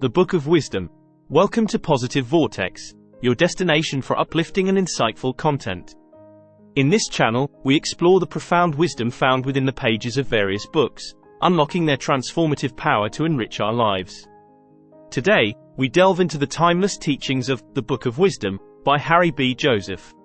The Book of Wisdom. Welcome to Positive Vortex, your destination for uplifting and insightful content. In this channel, we explore the profound wisdom found within the pages of various books, unlocking their transformative power to enrich our lives. Today, we delve into the timeless teachings of The Book of Wisdom by Harry B. Joseph.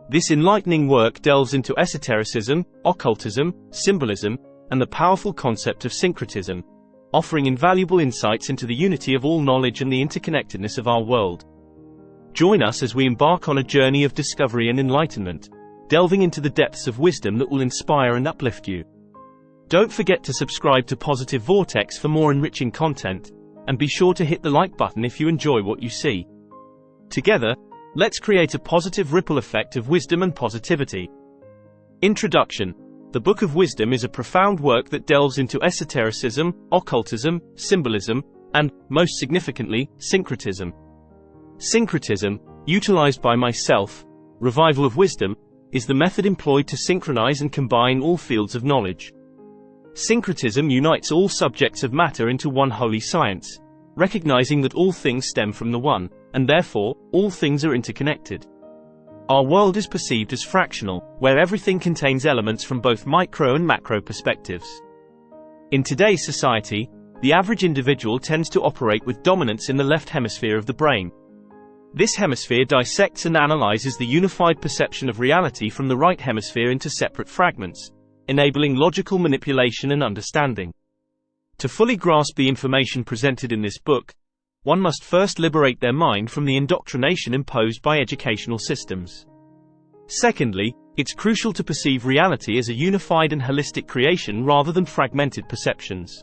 This enlightening work delves into esotericism, occultism, symbolism, and the powerful concept of syncretism, offering invaluable insights into the unity of all knowledge and the interconnectedness of our world. Join us as we embark on a journey of discovery and enlightenment, delving into the depths of wisdom that will inspire and uplift you. Don't forget to subscribe to Positive Vortex for more enriching content, and be sure to hit the like button if you enjoy what you see. Together, let's create a positive ripple effect of wisdom and positivity. Introduction. The Book of Wisdom is a profound work that delves into esotericism, occultism, symbolism, and, most significantly, syncretism. Syncretism, utilized by myself, Revival of Wisdom, is the method employed to synchronize and combine all fields of knowledge. Syncretism unites all subjects of matter into one holy science, recognizing that all things stem from the One, and therefore, all things are interconnected. Our world is perceived as fractional, where everything contains elements from both micro and macro perspectives. In today's society, the average individual tends to operate with dominance in the left hemisphere of the brain. This hemisphere dissects and analyzes the unified perception of reality from the right hemisphere into separate fragments, enabling logical manipulation and understanding. To fully grasp the information presented in this book, one must first liberate their mind from the indoctrination imposed by educational systems. Secondly, it's crucial to perceive reality as a unified and holistic creation rather than fragmented perceptions.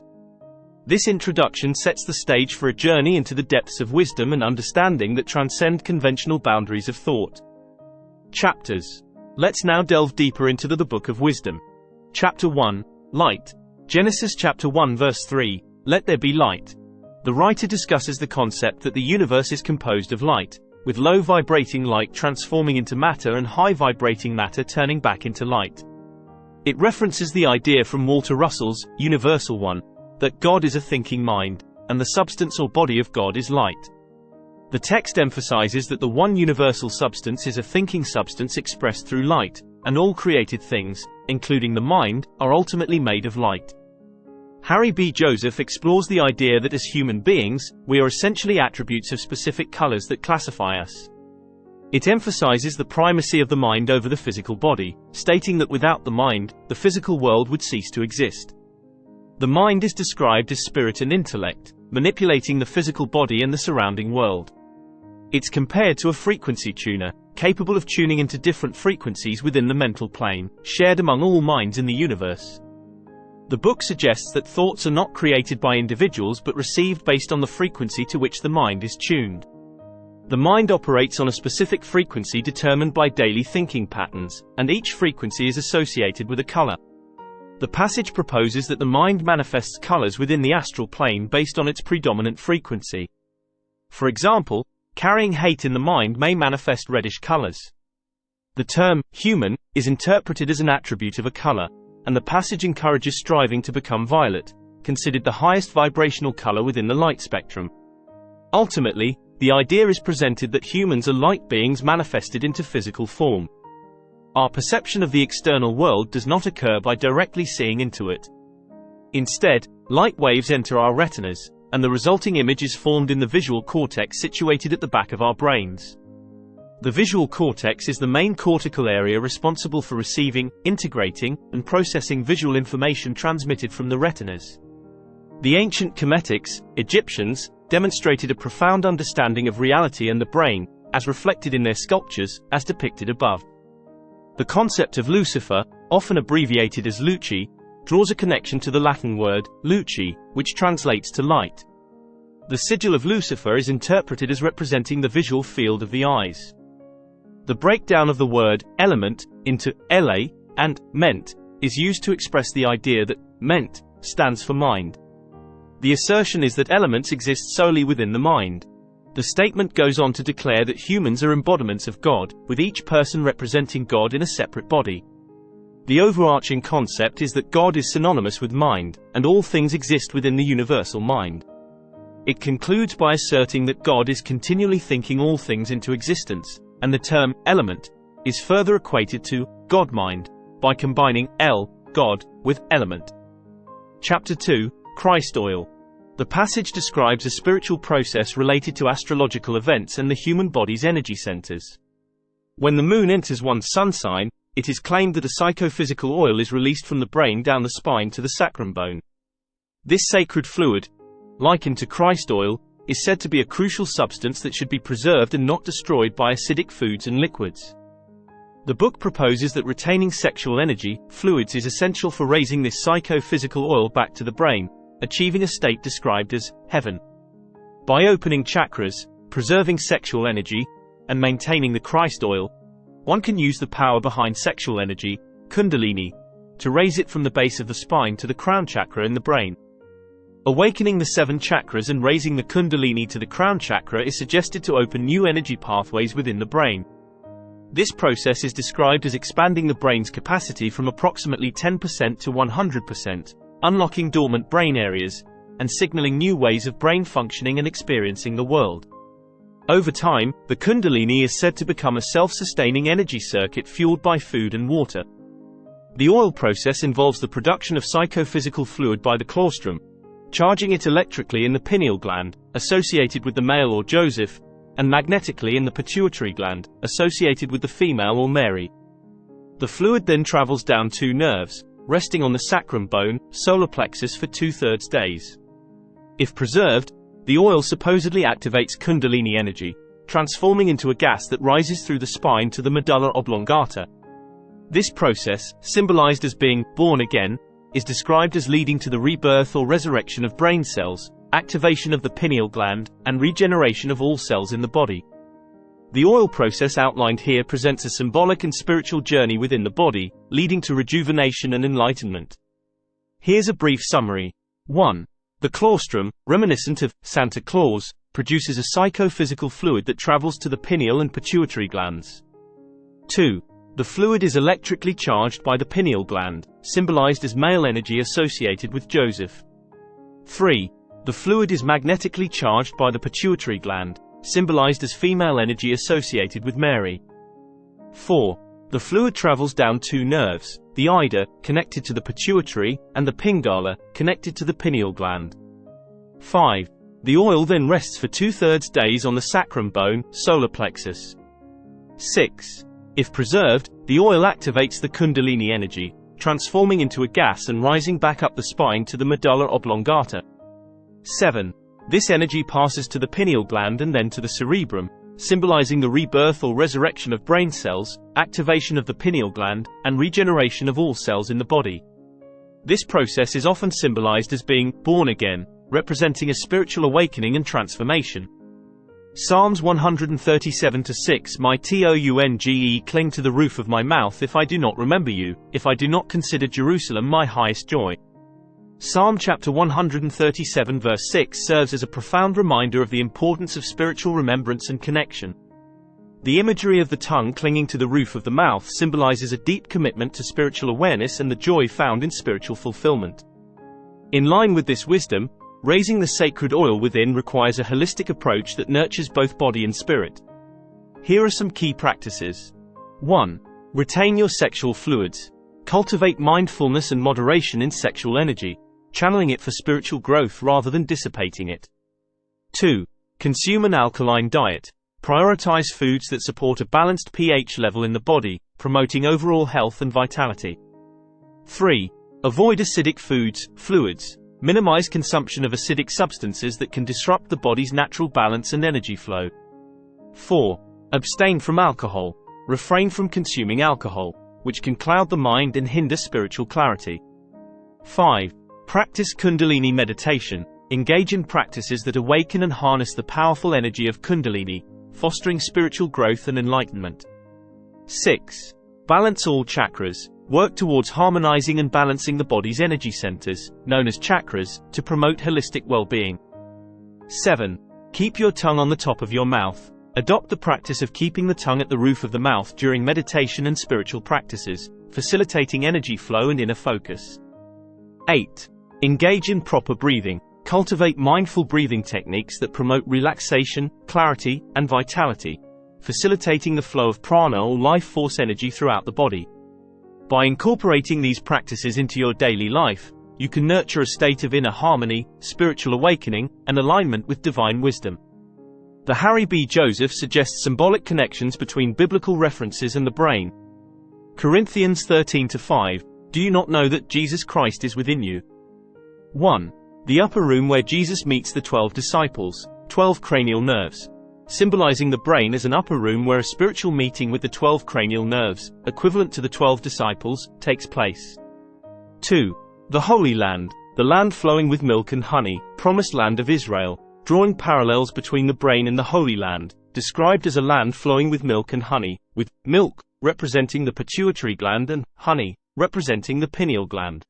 This introduction sets the stage for a journey into the depths of wisdom and understanding that transcend conventional boundaries of thought. Chapters. Let's now delve deeper into the Book of Wisdom. Chapter 1. Light. Genesis chapter 1 verse 3, Let there be light. The writer discusses the concept that the universe is composed of light, with low-vibrating light transforming into matter and high-vibrating matter turning back into light. It references the idea from Walter Russell's Universal One, that God is a thinking mind, and the substance or body of God is light. The text emphasizes that the one universal substance is a thinking substance expressed through light, and all created things, including the mind, are ultimately made of light. Harry B. Joseph explores the idea that as human beings, we are essentially attributes of specific colors that classify us. It emphasizes the primacy of the mind over the physical body, stating that without the mind, the physical world would cease to exist. The mind is described as spirit and intellect, manipulating the physical body and the surrounding world. It's compared to a frequency tuner, capable of tuning into different frequencies within the mental plane, shared among all minds in the universe. The book suggests that thoughts are not created by individuals but received based on the frequency to which the mind is tuned. The mind operates on a specific frequency determined by daily thinking patterns, and each frequency is associated with a color. The passage proposes that the mind manifests colors within the astral plane based on its predominant frequency. For example, carrying hate in the mind may manifest reddish colors. The term human is interpreted as an attribute of a color, and the passage encourages striving to become violet, considered the highest vibrational color within the light spectrum. Ultimately, the idea is presented that humans are light beings manifested into physical form. Our perception of the external world does not occur by directly seeing into it. Instead, light waves enter our retinas, and the resulting image is formed in the visual cortex situated at the back of our brains. The visual cortex is the main cortical area responsible for receiving, integrating, and processing visual information transmitted from the retinas. The ancient Kemetics, Egyptians, demonstrated a profound understanding of reality and the brain, as reflected in their sculptures, as depicted above. The concept of Lucifer, often abbreviated as Luci, draws a connection to the Latin word, luci, which translates to light. The sigil of Lucifer is interpreted as representing the visual field of the eyes. The breakdown of the word element into ele and ment is used to express the idea that ment stands for mind. The assertion is that elements exist solely within the mind. The statement goes on to declare that humans are embodiments of God, with each person representing God in a separate body. The overarching concept is that God is synonymous with mind, and all things exist within the universal mind. It concludes by asserting that God is continually thinking all things into existence, and the term element is further equated to God mind by combining God, with element. Chapter 2, Christ Oil. The passage describes a spiritual process related to astrological events and the human body's energy centers. When the moon enters one's sun sign, it is claimed that a psychophysical oil is released from the brain down the spine to the sacrum bone. This sacred fluid, likened to Christ oil, is said to be a crucial substance that should be preserved and not destroyed by acidic foods and liquids. The book proposes that retaining sexual energy, fluids, is essential for raising this psychophysical oil back to the brain, achieving a state described as heaven. By opening chakras, preserving sexual energy, and maintaining the Christ oil, one can use the power behind sexual energy, Kundalini, to raise it from the base of the spine to the crown chakra in the brain. Awakening the 7 chakras and raising the Kundalini to the crown chakra is suggested to open new energy pathways within the brain. This process is described as expanding the brain's capacity from approximately 10% to 100%, unlocking dormant brain areas, and signaling new ways of brain functioning and experiencing the world. Over time, the Kundalini is said to become a self-sustaining energy circuit fueled by food and water. The oil process involves the production of psychophysical fluid by the claustrum, charging it electrically in the pineal gland, associated with the male or Joseph, and magnetically in the pituitary gland, associated with the female or Mary. The fluid then travels down 2 nerves, resting on the sacrum bone, solar plexus for 2/3 days. If preserved, the oil supposedly activates Kundalini energy, transforming into a gas that rises through the spine to the medulla oblongata. This process, symbolized as being born again, is described as leading to the rebirth or resurrection of brain cells, activation of the pineal gland, and regeneration of all cells in the body. The oil process outlined here presents a symbolic and spiritual journey within the body, leading to rejuvenation and enlightenment. Here's a brief summary. 1. The claustrum, reminiscent of Santa Claus, produces a psychophysical fluid that travels to the pineal and pituitary glands. 2. The fluid is electrically charged by the pineal gland, symbolized as male energy associated with Joseph. 3. The fluid is magnetically charged by the pituitary gland, symbolized as female energy associated with Mary. 4. The fluid travels down 2 nerves, the ida, connected to the pituitary, and the pingala, connected to the pineal gland. 5. The oil then rests for 2/3 days on the sacrum bone, solar plexus. 6. If preserved, the oil activates the Kundalini energy, transforming into a gas and rising back up the spine to the medulla oblongata. 7. This energy passes to the pineal gland and then to the cerebrum, symbolizing the rebirth or resurrection of brain cells, activation of the pineal gland, and regeneration of all cells in the body. This process is often symbolized as being born again, representing a spiritual awakening and transformation. Psalms 137:6 My tongue cling to the roof of my mouth if I do not remember you, if I do not consider Jerusalem my highest joy. Psalm chapter 137 verse 6 serves as a profound reminder of the importance of spiritual remembrance and connection. The imagery of the tongue clinging to the roof of the mouth symbolizes a deep commitment to spiritual awareness and the joy found in spiritual fulfillment. In line with this wisdom, raising the sacred oil within requires a holistic approach that nurtures both body and spirit. Here are some key practices. 1. Retain your sexual fluids. Cultivate mindfulness and moderation in sexual energy, channeling it for spiritual growth rather than dissipating it. 2. Consume an alkaline diet. Prioritize foods that support a balanced pH level in the body, promoting overall health and vitality. 3. Avoid acidic fluids. Minimize consumption of acidic substances that can disrupt the body's natural balance and energy flow. 4. Abstain from alcohol. Refrain from consuming alcohol, which can cloud the mind and hinder spiritual clarity. 5. Practice Kundalini meditation. Engage in practices that awaken and harness the powerful energy of Kundalini, fostering spiritual growth and enlightenment. 6. Balance all chakras. Work towards harmonizing and balancing the body's energy centers, known as chakras, to promote holistic well-being. 7. Keep your tongue on the top of your mouth. Adopt the practice of keeping the tongue at the roof of the mouth during meditation and spiritual practices, facilitating energy flow and inner focus. 8. Engage in proper breathing. Cultivate mindful breathing techniques that promote relaxation, clarity, and vitality, facilitating the flow of prana or life force energy throughout the body. By incorporating these practices into your daily life, you can nurture a state of inner harmony, spiritual awakening, and alignment with divine wisdom. The Harry B. Joseph suggests symbolic connections between biblical references and the brain. Corinthians 13:5. Do you not know that Jesus Christ is within you? 1. The upper room where Jesus meets the 12 disciples, 12 cranial nerves. Symbolizing the brain as an upper room where a spiritual meeting with the 12 cranial nerves, equivalent to the 12 disciples, takes place. 2. The Holy Land, the land flowing with milk and honey, promised land of Israel, drawing parallels between the brain and the Holy Land, described as a land flowing with milk and honey, with milk representing the pituitary gland and honey representing the pineal gland.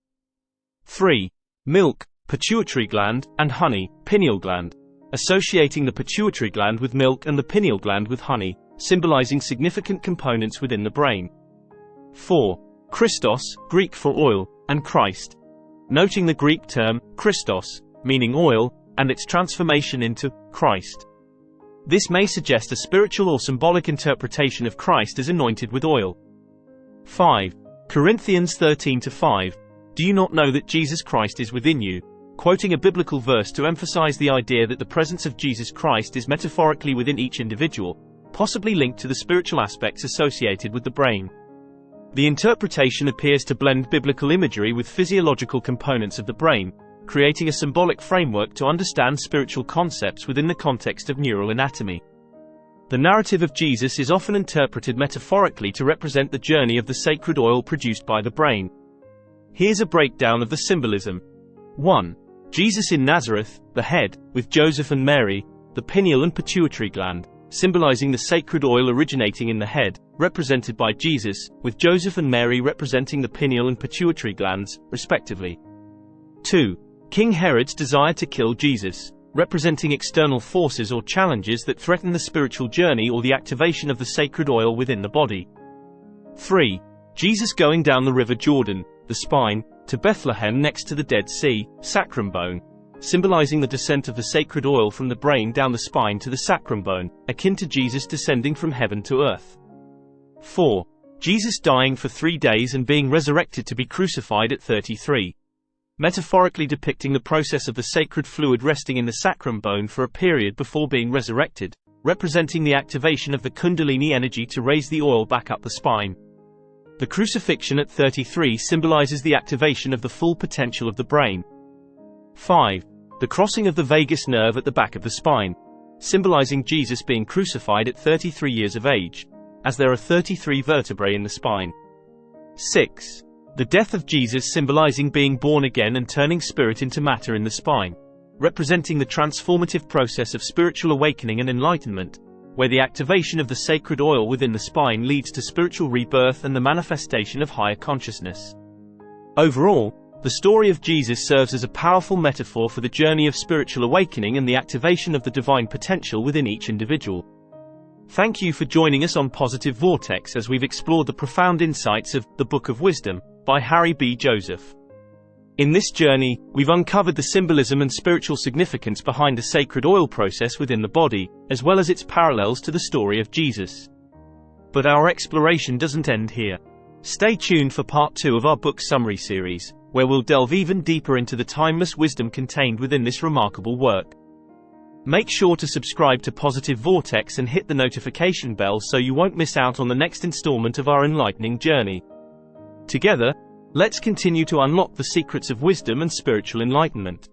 3. Milk, pituitary gland, and honey, pineal gland, associating the pituitary gland with milk and the pineal gland with honey, symbolizing significant components within the brain. 4. Christos, Greek for oil, and Christ, noting the Greek term Christos, meaning oil, and its transformation into Christ. This may suggest a spiritual or symbolic interpretation of Christ as anointed with oil. 5. Corinthians 13:5. Do you not know that Jesus Christ is within you? Quoting a biblical verse to emphasize the idea that the presence of Jesus Christ is metaphorically within each individual, possibly linked to the spiritual aspects associated with the brain. The interpretation appears to blend biblical imagery with physiological components of the brain, creating a symbolic framework to understand spiritual concepts within the context of neural anatomy. The narrative of Jesus is often interpreted metaphorically to represent the journey of the sacred oil produced by the brain. Here's a breakdown of the symbolism. 1. Jesus in Nazareth, the head, with Joseph and Mary, the pineal and pituitary gland, symbolizing the sacred oil originating in the head, represented by Jesus, with Joseph and Mary representing the pineal and pituitary glands, respectively. 2. King Herod's desire to kill Jesus, representing external forces or challenges that threaten the spiritual journey or the activation of the sacred oil within the body. 3. Jesus going down the river Jordan, the spine, to Bethlehem next to the Dead Sea, sacrum bone, symbolizing the descent of the sacred oil from the brain down the spine to the sacrum bone, akin to Jesus descending from heaven to earth. 4. Jesus dying for 3 days and being resurrected to be crucified at 33. Metaphorically depicting the process of the sacred fluid resting in the sacrum bone for a period before being resurrected, representing the activation of the kundalini energy to raise the oil back up the spine. The crucifixion at 33 symbolizes the activation of the full potential of the brain. 5. The crossing of the vagus nerve at the back of the spine, symbolizing Jesus being crucified at 33 years of age, as there are 33 vertebrae in the spine. 6. The death of Jesus symbolizing being born again and turning spirit into matter in the spine, representing the transformative process of spiritual awakening and enlightenment, where the activation of the sacred oil within the spine leads to spiritual rebirth and the manifestation of higher consciousness. Overall, the story of Jesus serves as a powerful metaphor for the journey of spiritual awakening and the activation of the divine potential within each individual. Thank you for joining us on Positive Vortex as we've explored the profound insights of The Book of Wisdom by Harry B. Joseph. In this journey, we've uncovered the symbolism and spiritual significance behind the sacred oil process within the body, as well as its parallels to the story of Jesus. But our exploration doesn't end here. Stay tuned for part 2 of our book summary series, where we'll delve even deeper into the timeless wisdom contained within this remarkable work. Make sure to subscribe to Positive Vortex and hit the notification bell so you won't miss out on the next installment of our enlightening journey. Together, let's continue to unlock the secrets of wisdom and spiritual enlightenment.